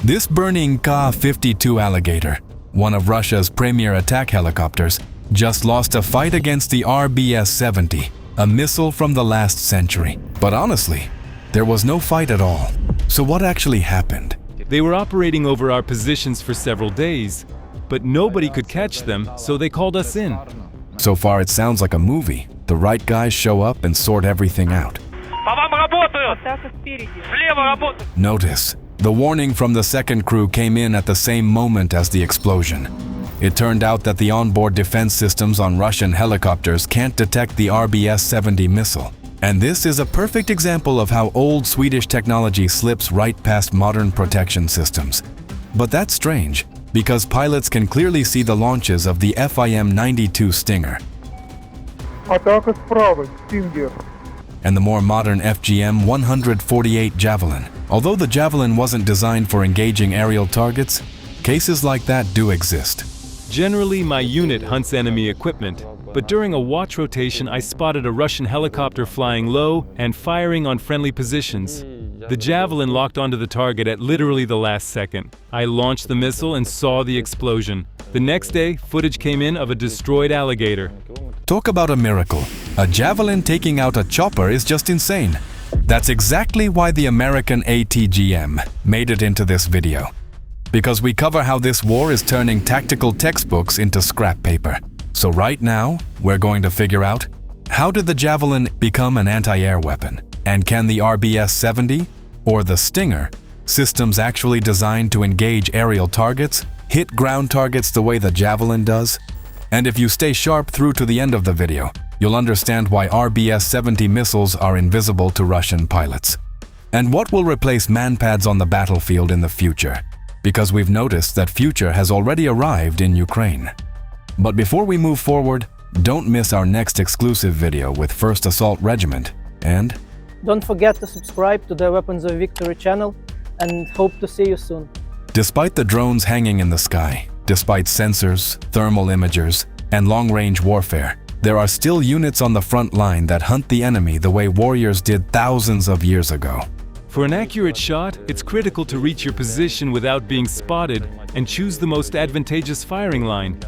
This burning Ka-52 Alligator, one of Russia's premier attack helicopters, just lost a fight against the RBS70, a missile from the last century. But honestly, there was no fight at all. So what actually happened? They were operating over our positions for several days, but nobody could catch them, so they called us in. So far it sounds like a movie. The right guys show up and sort everything out. Notice, the warning from the second crew came in at the same moment as the explosion. It turned out that the onboard defense systems on Russian helicopters can't detect the RBS70 missile. And this is a perfect example of how old Swedish technology slips right past modern protection systems. But that's strange, because pilots can clearly see the launches of the FIM-92 Stinger Атака справа, Stinger. and the more modern FGM-148 Javelin. Although the Javelin wasn't designed for engaging aerial targets, cases like that do exist. Generally, my unit hunts enemy equipment, but during a watch rotation I spotted a Russian helicopter flying low and firing on friendly positions. The Javelin locked onto the target at literally the last second. I launched the missile and saw the explosion. The next day, footage came in of a destroyed Alligator. Talk about a miracle. A Javelin taking out a chopper is just insane. That's exactly why the American ATGM made it into this video. Because we cover how this war is turning tactical textbooks into scrap paper. So right now, we're going to figure out, how did the Javelin become an anti-air weapon? And can the RBS70, or the Stinger, systems actually designed to engage aerial targets, hit ground targets the way the Javelin does? And if you stay sharp through to the end of the video, you'll understand why RBS70 missiles are invisible to Russian pilots. And what will replace MANPADS on the battlefield in the future? Because we've noticed that future has already arrived in Ukraine. But before we move forward, don't miss our next exclusive video with 1st Assault Regiment, and don't forget to subscribe to the Weapons of Victory channel, and hope to see you soon. Despite the drones hanging in the sky, despite sensors, thermal imagers, and long-range warfare, there are still units on the front line that hunt the enemy the way warriors did thousands of years ago. For an accurate shot, it's critical to reach your position without being spotted and choose the most advantageous firing line.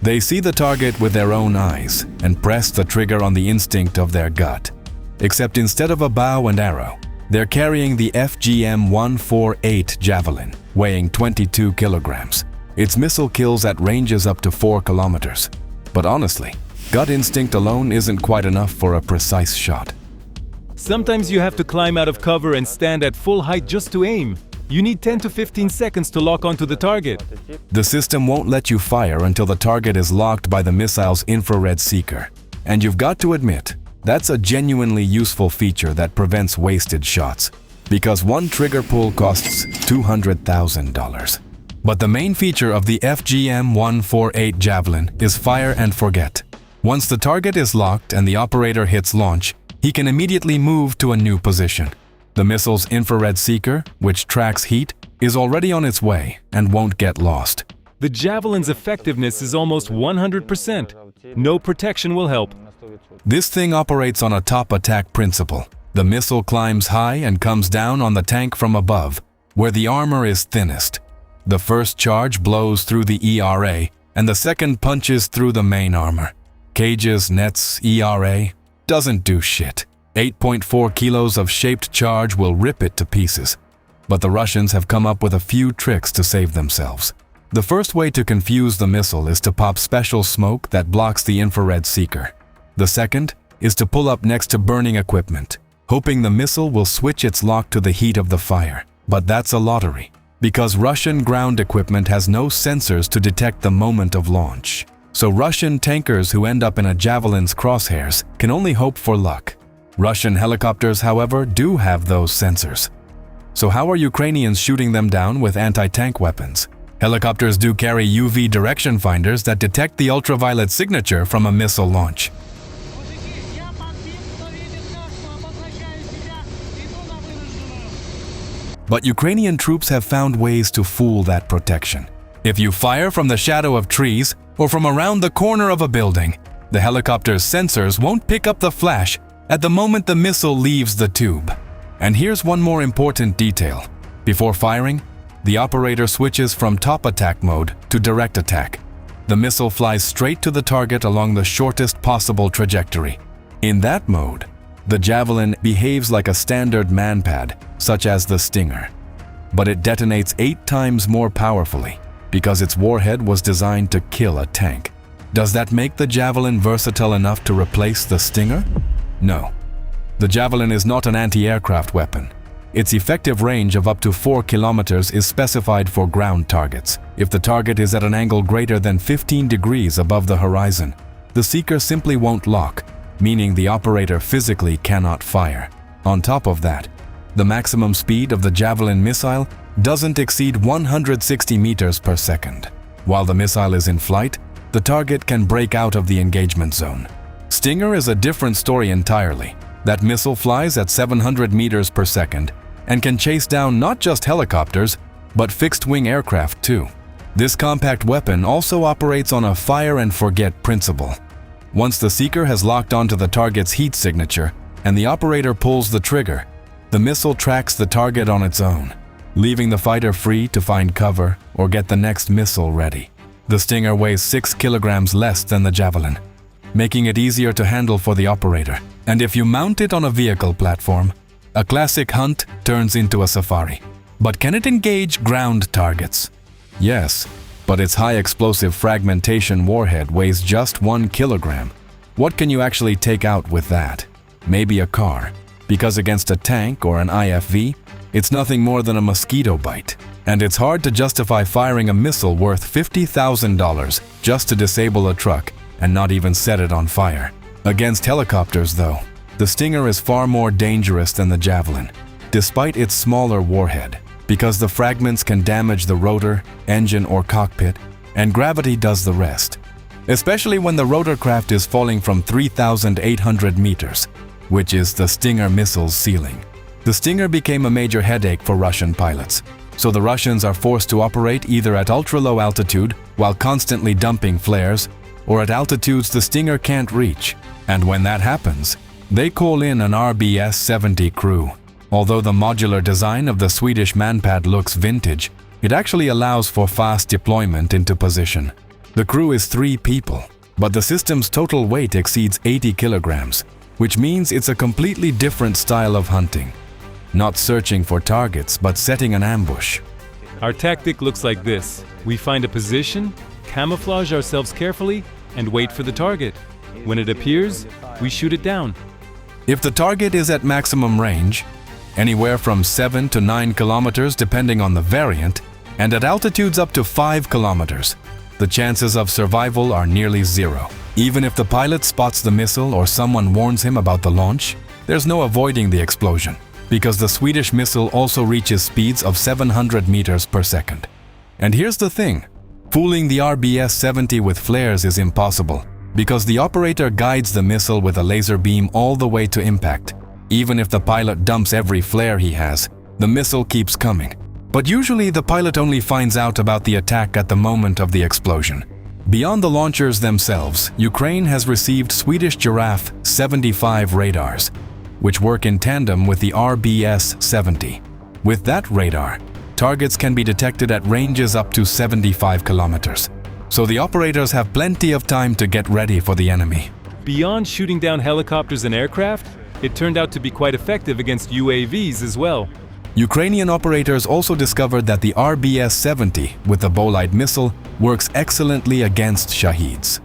They see the target with their own eyes and press the trigger on the instinct of their gut. Except instead of a bow and arrow, they're carrying the FGM-148 Javelin, weighing 22 kilograms. Its missile kills at ranges up to 4 kilometers. But honestly, gut instinct alone isn't quite enough for a precise shot. Sometimes you have to climb out of cover and stand at full height just to aim. You need 10 to 15 seconds to lock onto the target. The system won't let you fire until the target is locked by the missile's infrared seeker. And you've got to admit, that's a genuinely useful feature that prevents wasted shots, because one trigger pull costs $200,000. But the main feature of the FGM-148 Javelin is fire and forget. Once the target is locked and the operator hits launch, he can immediately move to a new position. The missile's infrared seeker, which tracks heat, is already on its way and won't get lost. The Javelin's effectiveness is almost 100%. No protection will help. This thing operates on a top attack principle. The missile climbs high and comes down on the tank from above, where the armor is thinnest. The first charge blows through the ERA, and the second punches through the main armor. Cages, nets, ERA, doesn't do shit. 8.4 kilos of shaped charge will rip it to pieces. But the Russians have come up with a few tricks to save themselves. The first way to confuse the missile is to pop special smoke that blocks the infrared seeker. The second is to pull up next to burning equipment, hoping the missile will switch its lock to the heat of the fire. But that's a lottery, because Russian ground equipment has no sensors to detect the moment of launch. So Russian tankers who end up in a Javelin's crosshairs can only hope for luck. Russian helicopters, however, do have those sensors. So how are Ukrainians shooting them down with anti-tank weapons? Helicopters do carry UV direction finders that detect the ultraviolet signature from a missile launch. But Ukrainian troops have found ways to fool that protection. If you fire from the shadow of trees or from around the corner of a building, the helicopter's sensors won't pick up the flash at the moment the missile leaves the tube. And here's one more important detail. Before firing, the operator switches from top attack mode to direct attack. The missile flies straight to the target along the shortest possible trajectory. In that mode, the Javelin behaves like a standard MANPAD, such as the Stinger. But it detonates 8 times more powerfully because its warhead was designed to kill a tank. Does that make the Javelin versatile enough to replace the Stinger? No. The Javelin is not an anti-aircraft weapon. Its effective range of up to 4 kilometers is specified for ground targets. If the target is at an angle greater than 15 degrees above the horizon, the seeker simply won't lock, meaning the operator physically cannot fire. On top of that, the maximum speed of the Javelin missile doesn't exceed 160 meters per second. While the missile is in flight, the target can break out of the engagement zone. Stinger is a different story entirely. That missile flies at 700 meters per second and can chase down not just helicopters, but fixed-wing aircraft too. This compact weapon also operates on a fire-and-forget principle. Once the seeker has locked onto the target's heat signature and the operator pulls the trigger, the missile tracks the target on its own, leaving the fighter free to find cover or get the next missile ready. The Stinger weighs 6 kilograms less than the Javelin, making it easier to handle for the operator. And if you mount it on a vehicle platform, a classic hunt turns into a safari. But can it engage ground targets? Yes, but its high explosive fragmentation warhead weighs just 1 kilogram. What can you actually take out with that? Maybe a car, because against a tank or an IFV, it's nothing more than a mosquito bite. And it's hard to justify firing a missile worth $50,000 just to disable a truck and not even set it on fire. Against helicopters, though, the Stinger is far more dangerous than the Javelin, despite its smaller warhead, because the fragments can damage the rotor, engine, or cockpit, and gravity does the rest. Especially when the rotorcraft is falling from 3,800 meters, which is the Stinger missile's ceiling. The Stinger became a major headache for Russian pilots, so the Russians are forced to operate either at ultra-low altitude while constantly dumping flares, or at altitudes the Stinger can't reach. And when that happens, they call in an RBS70 crew. Although the modular design of the Swedish MANPAD looks vintage, it actually allows for fast deployment into position. The crew is 3 people, but the system's total weight exceeds 80 kilograms, which means it's a completely different style of hunting. Not searching for targets, but setting an ambush. Our tactic looks like this. We find a position, camouflage ourselves carefully, and wait for the target. When it appears, we shoot it down. If the target is at maximum range, anywhere from 7 to 9 kilometers depending on the variant, and at altitudes up to 5 kilometers, the chances of survival are nearly zero. Even if the pilot spots the missile or someone warns him about the launch, there's no avoiding the explosion, because the Swedish missile also reaches speeds of 700 meters per second. And here's the thing, fooling the RBS70 with flares is impossible, because the operator guides the missile with a laser beam all the way to impact. Even if the pilot dumps every flare he has, the missile keeps coming. But usually the pilot only finds out about the attack at the moment of the explosion. Beyond the launchers themselves, Ukraine has received Swedish Giraffe 75 radars, which work in tandem with the RBS70. With that radar, targets can be detected at ranges up to 75 kilometers. So the operators have plenty of time to get ready for the enemy. Beyond shooting down helicopters and aircraft, it turned out to be quite effective against UAVs as well. Ukrainian operators also discovered that the RBS70 with the bolide missile works excellently against Shaheds.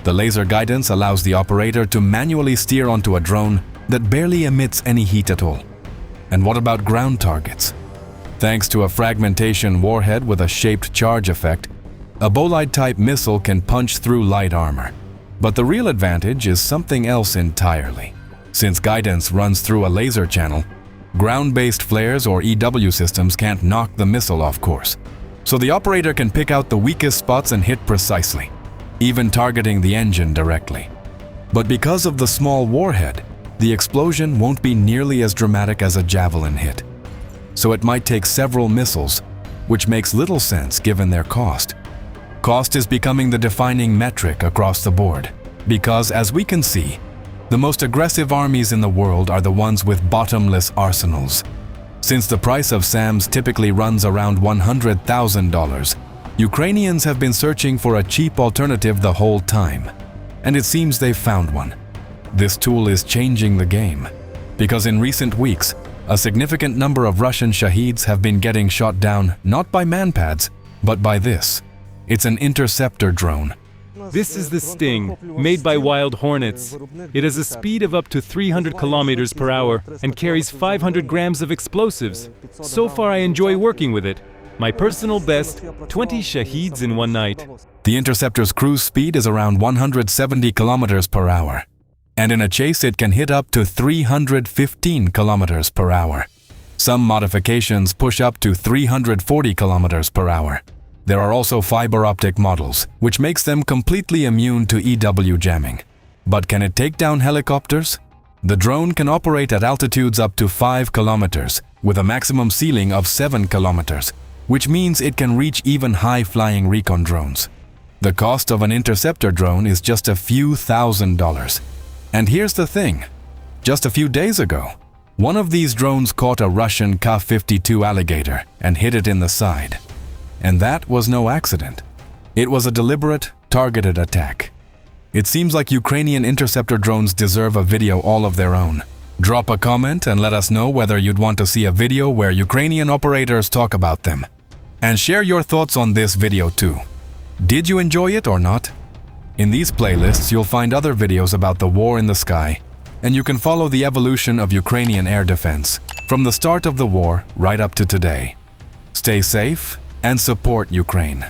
The laser guidance allows the operator to manually steer onto a drone that barely emits any heat at all. And what about ground targets? Thanks to a fragmentation warhead with a shaped charge effect, a bolide-type missile can punch through light armor. But the real advantage is something else entirely. Since guidance runs through a laser channel, ground-based flares or EW systems can't knock the missile off course. So the operator can pick out the weakest spots and hit precisely, even targeting the engine directly. But because of the small warhead, the explosion won't be nearly as dramatic as a Javelin hit. So it might take several missiles, which makes little sense given their cost. Cost is becoming the defining metric across the board, because as we can see, the most aggressive armies in the world are the ones with bottomless arsenals. Since the price of SAMs typically runs around $100,000, Ukrainians have been searching for a cheap alternative the whole time. And it seems they've found one. This tool is changing the game, because in recent weeks, a significant number of Russian Shaheds have been getting shot down not by MANPADS, but by this. It's an interceptor drone. This is the Sting, made by Wild Hornets. It has a speed of up to 300 kilometers per hour and carries 500 grams of explosives. So far I enjoy working with it. My personal best, 20 Shaheds in one night. The interceptor's cruise speed is around 170 kilometers per hour. And in a chase it can hit up to 315 kilometers per hour. Some modifications push up to 340 kilometers per hour. There are also fiber optic models, which makes them completely immune to EW jamming. But can it take down helicopters? The drone can operate at altitudes up to 5 kilometers, with a maximum ceiling of 7 kilometers, which means it can reach even high-flying recon drones. The cost of an interceptor drone is just a few $1,000s. And here's the thing. Just a few days ago, one of these drones caught a Russian Ka-52 Alligator and hit it in the side. And that was no accident. It was a deliberate, targeted attack. It seems like Ukrainian interceptor drones deserve a video all of their own. Drop a comment and let us know whether you'd want to see a video where Ukrainian operators talk about them. And share your thoughts on this video too. Did you enjoy it or not? In these playlists, you'll find other videos about the war in the sky, and you can follow the evolution of Ukrainian air defense from the start of the war right up to today. Stay safe and support Ukraine.